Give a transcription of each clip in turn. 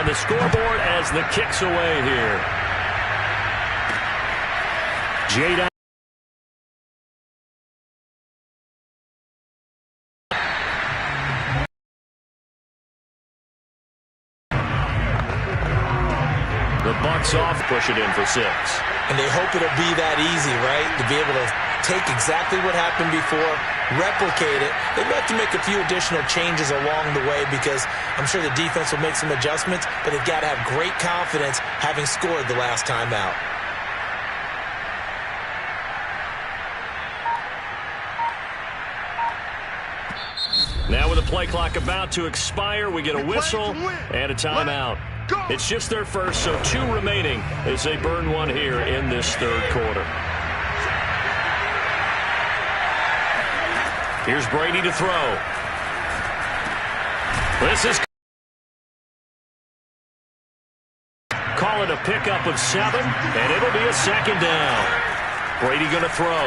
on the scoreboard as the kick's away here. Jada. The Bucks off, push it in for 6. And they hope it'll be that easy, right? To be able to take exactly what happened before, replicate it. They may have to make a few additional changes along the way because I'm sure the defense will make some adjustments, but they've got to have great confidence having scored the last time out. Now with the play clock about to expire, we get a whistle and a timeout. It's just their first, so 2 remaining as they burn one here in this third quarter. Here's Brady to throw. This is... Call it a pickup of 7, and it'll be a second down. Brady going to throw.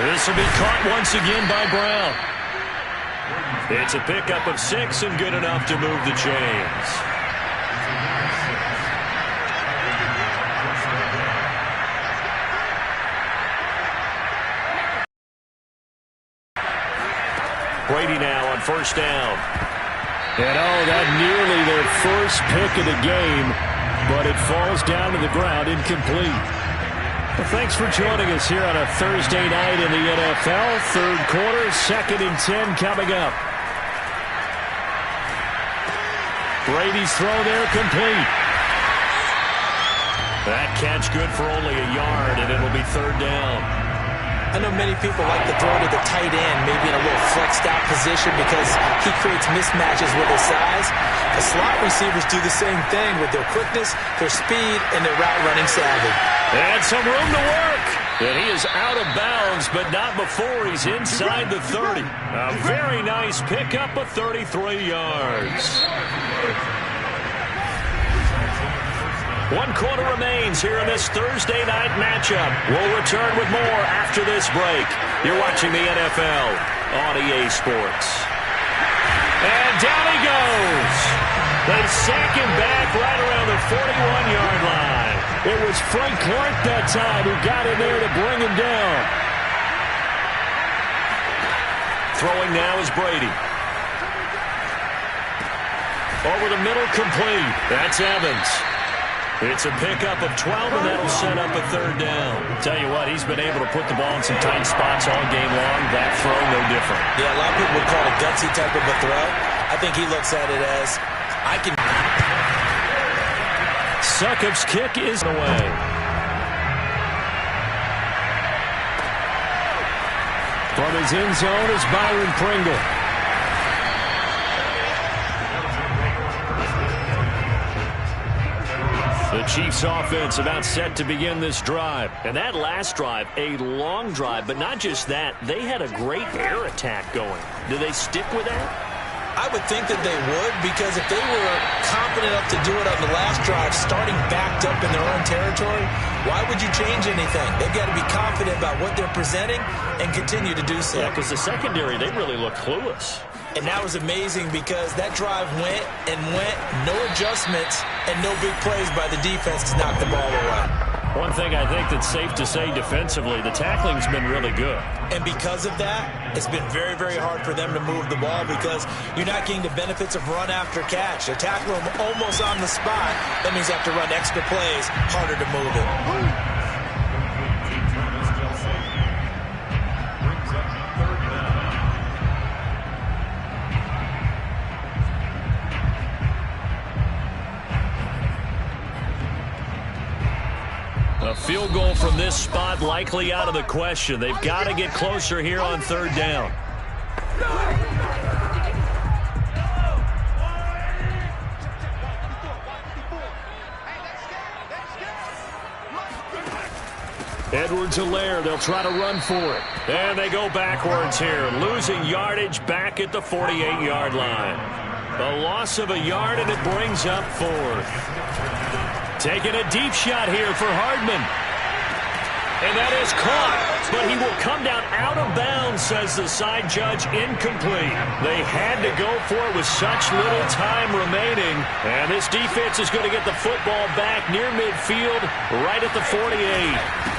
This will be caught once again by Brown. It's a pickup of 6 and good enough to move the chains. Brady now on first down. And that nearly their first pick of the game, but it falls down to the ground incomplete. Well, thanks for joining us here on a Thursday night in the NFL. Third quarter, 2nd and 10 coming up. Brady's throw there complete. That catch good for only a yard, and it'll be third down. I know many people like to throw to the tight end, maybe in a little flexed out position because he creates mismatches with his size. The slot receivers do the same thing with their quickness, their speed, and their route running savvy. And some room to work. And he is out of bounds, but not before he's inside the 30. A very nice pickup of 33 yards. 1 quarter remains here in this Thursday night matchup. We'll return with more after this break. You're watching the NFL on EA Sports. And down he goes. They sack him back right around the 41-yard line. It was Frank Clark that time who got in there to bring him down. Throwing now is Brady. Over the middle, complete. That's Evans. It's a pickup of 12, and that'll set up a third down. Tell you what, he's been able to put the ball in some tight spots all game long. That throw, no different. Yeah, a lot of people would call it a gutsy type of a throw. I think he looks at it as, I can... Succop's kick is away. From his end zone is Byron Pringle. The Chiefs offense about set to begin this drive. And that last drive, a long drive, but not just that. They had a great air attack going. Do they stick with that? I would think that they would, because if they were confident enough to do it on the last drive, starting backed up in their own territory, why would you change anything? They've got to be confident about what they're presenting and continue to do so. Yeah, because the secondary, they really look clueless. And that was amazing because that drive went and went, no adjustments, and no big plays by the defense to knock the ball away. One thing I think that's safe to say defensively, the tackling's been really good. And because of that, it's been very, very hard for them to move the ball because you're not getting the benefits of run after catch. They tackle them almost on the spot. That means they have to run extra plays, harder to move it. A field goal from this spot likely out of the question. They've got to get closer here on third down. Edwards-Helaire, they'll try to run for it. And they go backwards here, losing yardage back at the 48-yard line. A loss of a yard, and it brings up fourth. Taking a deep shot here for Hardman. And that is caught, but he will come down out of bounds, says the side judge, incomplete. They had to go for it with such little time remaining. And this defense is going to get the football back near midfield, right at the 48.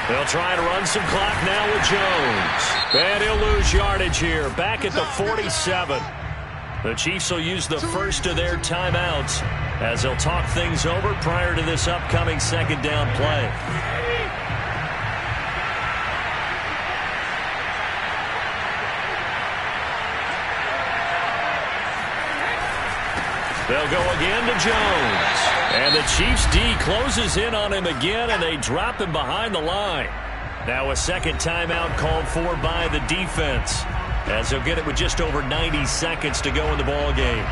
They'll try to run some clock now with Jones. And he'll lose yardage here, back at the 47. The Chiefs will use the first of their timeouts as they'll talk things over prior to this upcoming second down play. They'll go again to Jones. And the Chiefs D closes in on him again, and they drop him behind the line. Now a second timeout called for by the defense, as they'll get it with just over 90 seconds to go in the ball game.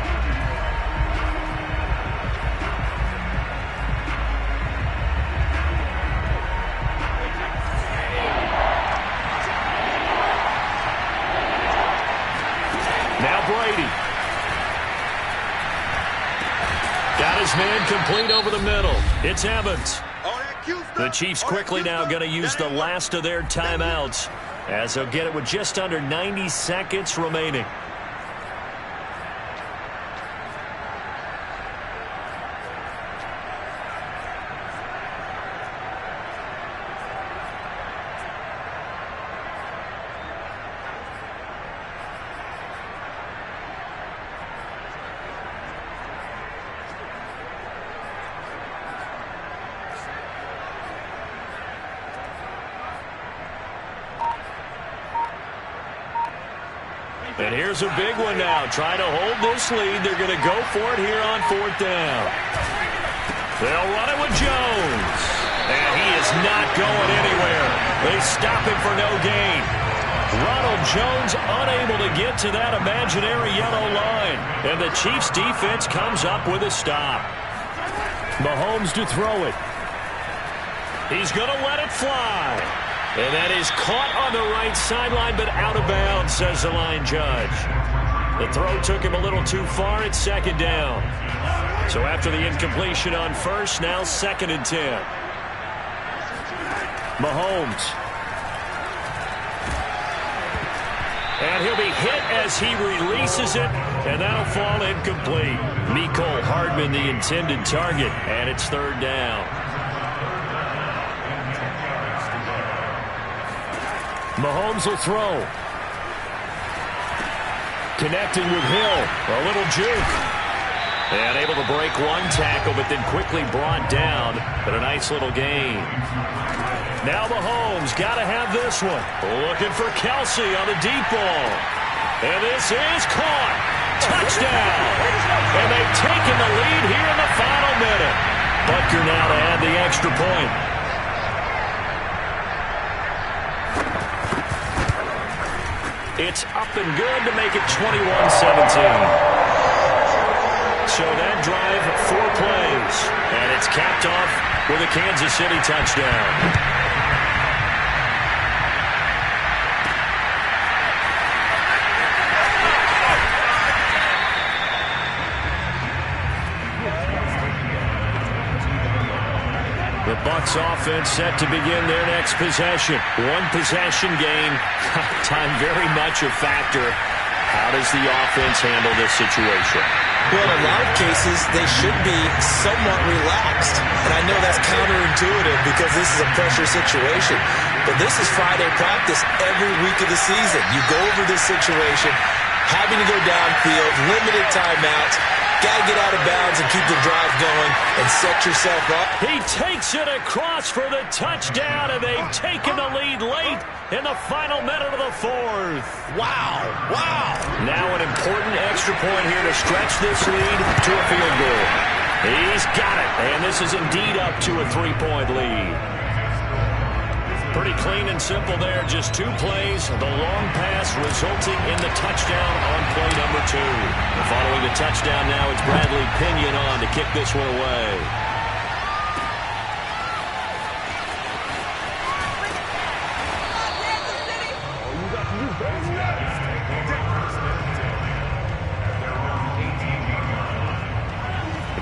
Now Brady. Got his man complete over the middle. It's Evans. The Chiefs quickly now going to use the last of their timeouts, as they'll get it with just under 90 seconds remaining. And here's a big one now. Trying to hold this lead. They're going to go for it here on fourth down. They'll run it with Jones. And he is not going anywhere. They stop him for no gain. Ronald Jones unable to get to that imaginary yellow line. And the Chiefs defense comes up with a stop. Mahomes to throw it. He's going to let it fly. And that is caught on the right sideline, but out of bounds, says the line judge. The throw took him a little too far. It's second down. So after the incompletion on first, now second and 10. Mahomes. And he'll be hit as he releases it, and that'll fall incomplete. Mecole Hardman, the intended target, and it's third down. Mahomes will throw. Connecting with Hill. A little juke. And able to break one tackle, but then quickly brought down. But a nice little gain. Now Mahomes got to have this one. Looking for Kelsey on the deep ball. And this is caught. Touchdown. And they've taken the lead here in the final minute. Butker now to add the extra point. It's up and good to make it 21-17. So that drive, 4 plays. And it's capped off with a Kansas City touchdown. The Bucs offense set to begin their next possession. One possession game. Time very much a factor. How does the offense handle this situation? Well, in a lot of cases, they should be somewhat relaxed. And I know that's counterintuitive because this is a pressure situation. But this is Friday practice every week of the season. You go over this situation, having to go downfield, limited timeouts. Got to get out of bounds and keep the drive going and set yourself up. He takes it across for the touchdown, and they've taken the lead late in the final minute of the fourth. Wow, wow. Now an important extra point here to stretch this lead to a field goal. He's got it, and this is indeed up to a 3-point lead. Pretty clean and simple there. Just 2 plays. The long pass resulting in the touchdown on play number 2. Following the touchdown now, it's Bradley Pinion on to kick this one away.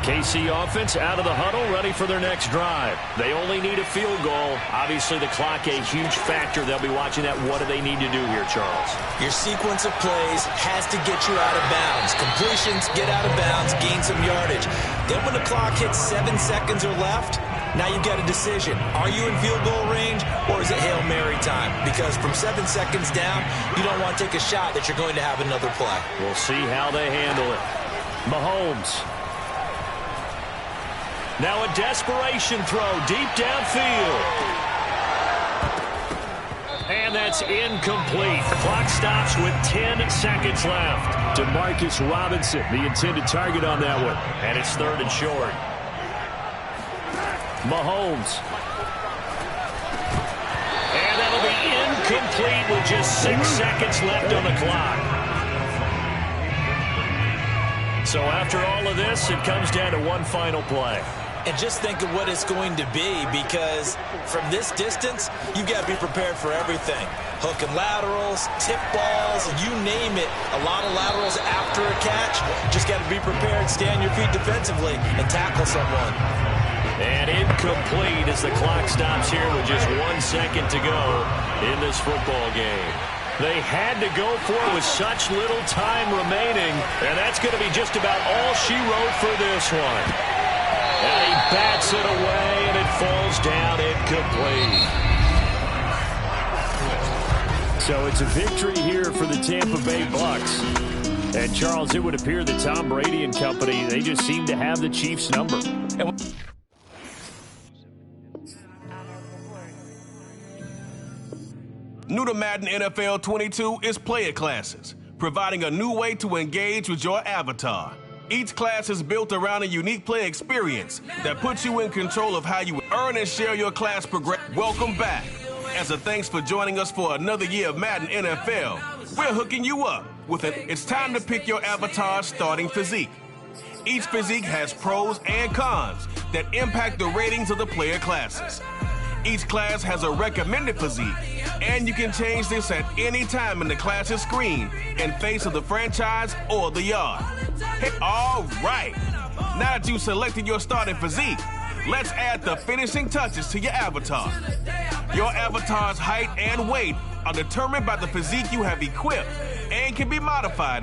KC offense out of the huddle, ready for their next drive. They only need a field goal. Obviously, the clock a huge factor. They'll be watching that. What do they need to do here, Charles? Your sequence of plays has to get you out of bounds. Completions, get out of bounds, gain some yardage. Then when the clock hits 7 seconds or left, now you've got a decision. Are you in field goal range, or is it Hail Mary time? Because from 7 seconds down, you don't want to take a shot that you're going to have another play. We'll see how they handle it. Mahomes. Now a desperation throw deep downfield. And that's incomplete. The clock stops with 10 seconds left. Demarcus Robinson, the intended target on that one. And it's 3rd and short. Mahomes. And that'll be incomplete with just 6 seconds left on the clock. So after all of this, it comes down to one final play. And just think of what it's going to be, because from this distance, you've got to be prepared for everything. Hook and laterals, tip balls, you name it. A lot of laterals after a catch. Just got to be prepared, stay on your feet defensively, and tackle someone. And incomplete as the clock stops here with just 1 second to go in this football game. They had to go for it with such little time remaining, and that's going to be just about all she wrote for this one. And he bats it away, and it falls down incomplete. So it's a victory here for the Tampa Bay Bucks. And, Charles, it would appear that Tom Brady and company, they just seem to have the Chiefs' number. New to Madden NFL 22 is player classes, providing a new way to engage with your avatar. Each class is built around a unique play experience that puts you in control of how you earn and share your class progression. Welcome back. As a thanks for joining us for another year of Madden NFL, we're hooking you up with an It's Time to Pick Your Avatar's starting physique. Each physique has pros and cons that impact the ratings of the player classes. Each class has a recommended physique, and you can change this at any time in the class's screen in face of the franchise or the yard. Hey, all right. Now that you've selected your starting physique, let's add the finishing touches to your avatar. Your avatar's height and weight are determined by the physique you have equipped and can be modified